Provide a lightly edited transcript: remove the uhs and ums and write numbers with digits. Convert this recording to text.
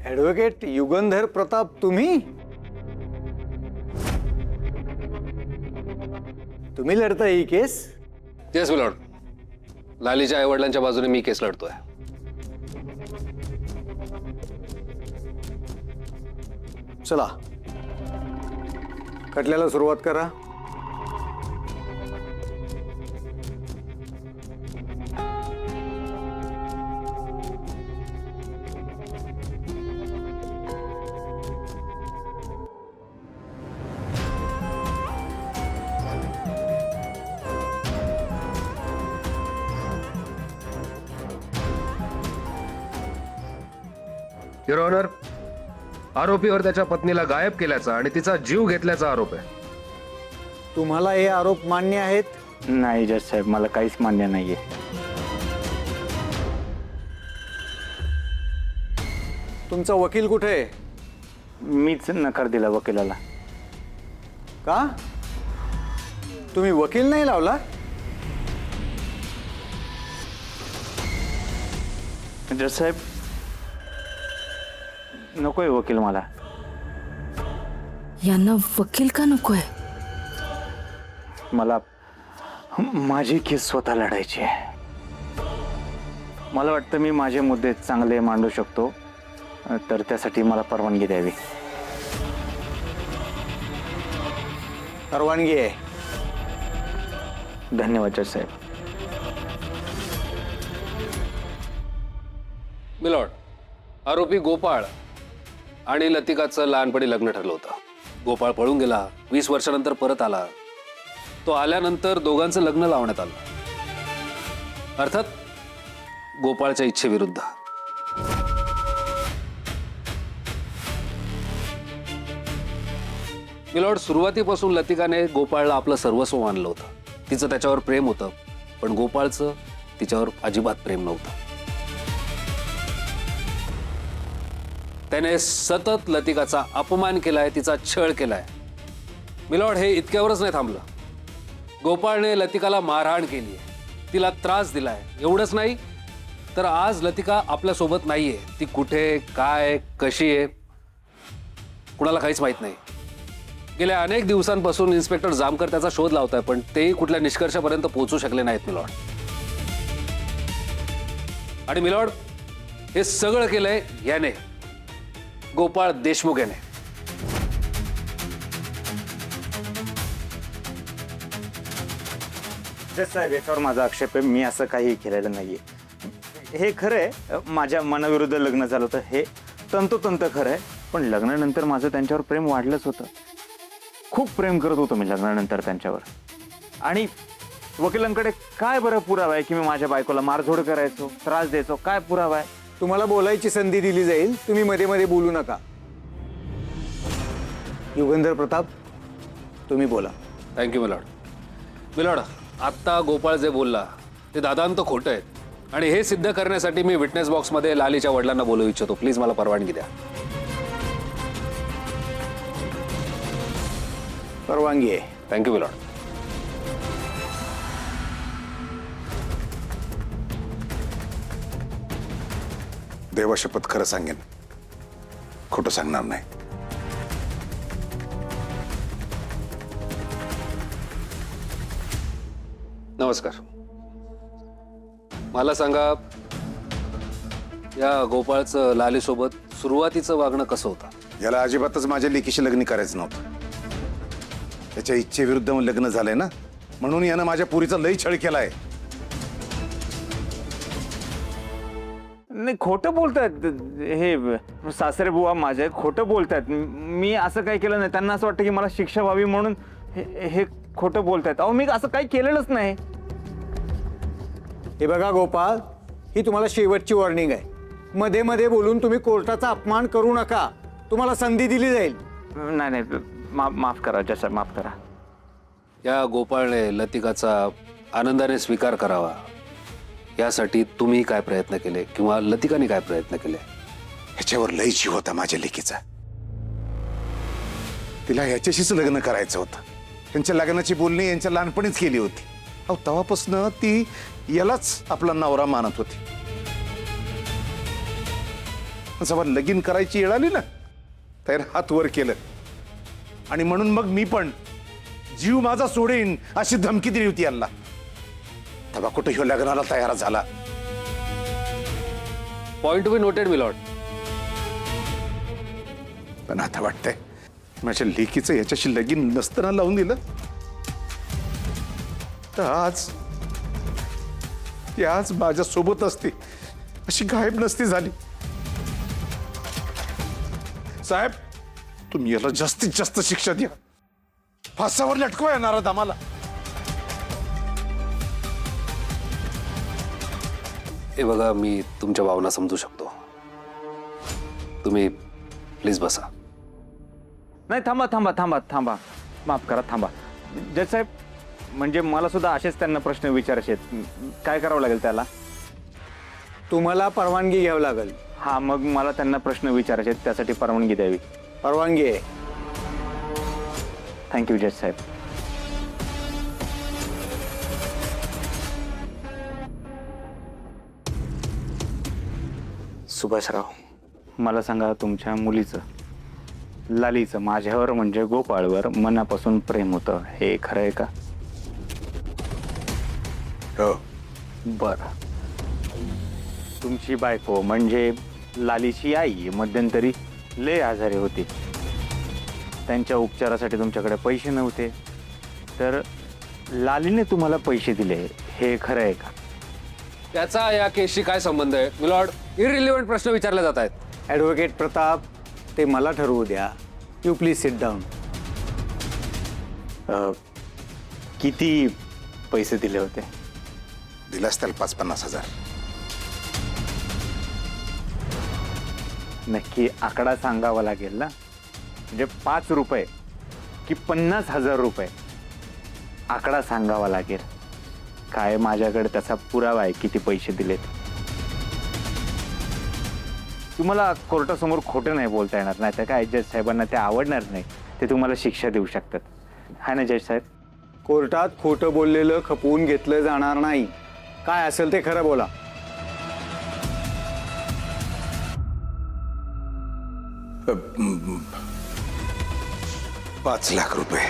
Advocate Yugandhar Pratap, तुम्ही तुम्ही लढता ही केस? येस मिलॉर्ड, लालीच्या आईवडिलांच्या बाजूने मी केस लढतोय. चला खटल्याला सुरुवात करा. युअर ऑनर, आरोपीवर त्याच्या पत्नीला गायब केल्याचा आणि तिचा जीव घेतल्याचा आरोप आहे. तुम्हाला हे आरोप मान्य आहेत? नाही जज साहेब, मला काहीच मान्य नाहीये. तुमचा वकील कुठे आहे? मीच नकार दिला वकिलाला. का तुम्ही वकील नाही लावला? जज साहेब, नकोय वकील मला. यांना वकील का नकोय? मला माझी केस स्वतः लढायची आहे. मला वाटतं मी माझे मुद्दे चांगले मांडू शकतो, तर त्यासाठी मला परवानगी द्यावी. परवानगी आहे. धन्यवाद जज साहेब. मिलॉर्ड, आरोपी गोपाळ आणि लतिकाचं लहानपणी लग्न ठरलं होतं. गोपाळ पळून गेला, 20 वर्षानंतर परत आला. तो आल्यानंतर दोघांचं लग्न लावण्यात आलं, अर्थात गोपाळच्या इच्छेविरुद्ध. मिलॉर्ड, सुरुवातीपासून लतिकाने गोपाळला आपलं सर्वस्व मानलं होतं. तिचं त्याच्यावर प्रेम होतं, पण गोपाळचं तिच्यावर अजिबात प्रेम नव्हतं. त्याने सतत लतिकाचा अपमान केलाय, तिचा छळ केलाय. मिलॉर्ड, हे इतक्यावरच नाही थांबलं. गोपाळने लतिकाला मारहाण केली आहे, तिला त्रास दिलाय. एवढंच नाही तर आज लतिका आपल्यासोबत नाहीये. ती कुठे, काय, कशी आहे, कुणाला काहीच माहित नाही. गेल्या अनेक दिवसांपासून इन्स्पेक्टर जामकर त्याचा शोध लावताय, पण तेही कुठल्या निष्कर्षापर्यंत पोहोचू शकले नाहीत मिलॉर्ड. आणि मिलॉर्ड, हे सगळं केलंय याने, गोपाळ देशमुख याने. जज साहेब, याच्यावर माझा आक्षेप आहे. मी असं काही केलेलं नाहीये. हे खरं आहे, माझ्या मनाविरुद्ध लग्न झालं होतं, हे तंतोतंत खरं आहे. पण लग्नानंतर माझं त्यांच्यावर प्रेम वाढलंच होतं. खूप प्रेम करत होतो मी लग्नानंतर त्यांच्यावर. आणि वकिलांकडे काय बरं पुरावा आहे की मी माझ्या बायकोला मारझोड करायचो, त्रास द्यायचो? काय पुरावा आहे? तुम्हाला बोलायची संधी दिली जाईल, तुम्ही मध्ये मध्ये बोलू नका. युगंधर प्रताप, तुम्ही बोला. Thank you milord. मिलॉर्ड, आत्ता गोपाळ जे बोलला ते दादांत खोटं आहे, आणि हे सिद्ध करण्यासाठी मी विटनेस बॉक्समध्ये लालीच्या वडिलांना बोलवू इच्छितो. प्लीज मला परवानगी द्या. परवानगी आहे. Thank you milord. देवशपथ खरं सांगेन, खोटं सांगणार नाही. नमस्कार. मला सांगा, या गोपाळचं लालीसोबत सुरुवातीचं वागणं कसं होतं? याला अजिबातच माझ्या लेकीशी लग्न करायचं नव्हतं. त्याच्या इच्छेविरुद्ध लग्न झालंय ना, म्हणून यानं माझ्या पुरीचा लई छळ केलाय. नाही, खोटं बोलतायत हे सासरे बुवा माझे, खोटं बोलतायत. मी असं काही केलं नाही. त्यांना असं वाटतं की मला शिक्षा व्हावी म्हणून हे खोटं बोलतायत. अहो, मी असं काही केलेलंच नाही. हे बघा गोपाळ, ही तुम्हाला शेवटची वॉर्निंग आहे. मध्ये मध्ये बोलून तुम्ही कोर्टाचा अपमान करू नका. तुम्हाला संधी दिली जाईल. नाही नाही, माफ करा जज साहेब, माफ करा. या गोपाळने लतिकाचा आनंदाने स्वीकार करावा यासाठी तुम्ही काय प्रयत्न केले किंवा लतिकाने काय प्रयत्न केले? ह्याच्यावर लई जीव होता माझ्या लेकीचा. तिला ह्याच्याशीच लग्न करायचं होतं. त्यांच्या लग्नाची बोलणी यांच्या लहानपणीच केली होती. अहो, तेव्हापासून ती यालाच आपला नवरा मानत होती. जेव्हा लगीन करायची वेळ आली ना तर हात वर केलं आणि म्हणून मग मी पण जीव माझा सोडेन अशी धमकी दिली होती यांना. तेव्हा कुठे ह्यो लग्नाला तयार झाला. Point to be noted milord. पण आता वाटतंय माझ्या लेकीचं याच्याशी लगीन नसताना लावून दिलं तर आज ती आज माझ्या सोबत असते अशी गायब नसती झाली. साहेब तुम्ही याला जास्तीत जास्त शिक्षा द्या. फासावर लटकवा येणार आम्हाला. हे बघा, मी तुमच्या भावना समजू शकतो. तुम्ही प्लीज बसा. नाही, थांबा थांबा थांबा थांबा, माफ करा, थांबा. जज साहेब, म्हणजे मला सुद्धा असेच त्यांना प्रश्न विचारायचे आहेत. काय करावं लागेल त्याला? तुम्हाला परवानगी घ्यावी लागेल. हा, मग मला त्यांना प्रश्न विचारायचे आहेत, त्यासाठी परवानगी द्यावी. परवानगी आहे. थँक्यू जज साहेब. सुभाषराव, मला सांगा, तुमच्या मुलीचं, लालीचं माझ्यावर म्हणजे गोपाळवर मनापासून प्रेम होतं, हे खरं आहे का? हो. बरं. तुमची बायको म्हणजे लालीची आई मध्यंतरी लय आजारी होती. त्यांच्या उपचारासाठी तुमच्याकडे पैसे नव्हते, तर लालीने तुम्हाला पैसे दिले, हे खरं आहे का? त्याचा या केसशी काय संबंध आहे मिलॉर्ड? इररिलेव्हंट प्रश्न विचारले जात आहेत. ॲडव्होकेट प्रताप, ते मला ठरवू द्या. You please sit down. किती पैसे दिले होते? दिलास त्याला 50-50 हजार. नक्की आकडा सांगावा लागेल ना, म्हणजे 5 रुपये की 50,000 रुपये? आकडा सांगावा लागेल. काय माझ्याकडे त्याचा पुरावा आहे किती पैसे दिलेत. तुम्हाला कोर्टासमोर खोटं नाही बोलता येणार, नाही तर काय जज साहेबांना ते आवडणार नाही, ते तुम्हाला शिक्षा देऊ शकतात. हाय ना जज साहेब? कोर्टात खोटं बोललेलं खपवून घेतलं जाणार नाही. काय असेल ते खरं बोला. 5 लाख रुपये.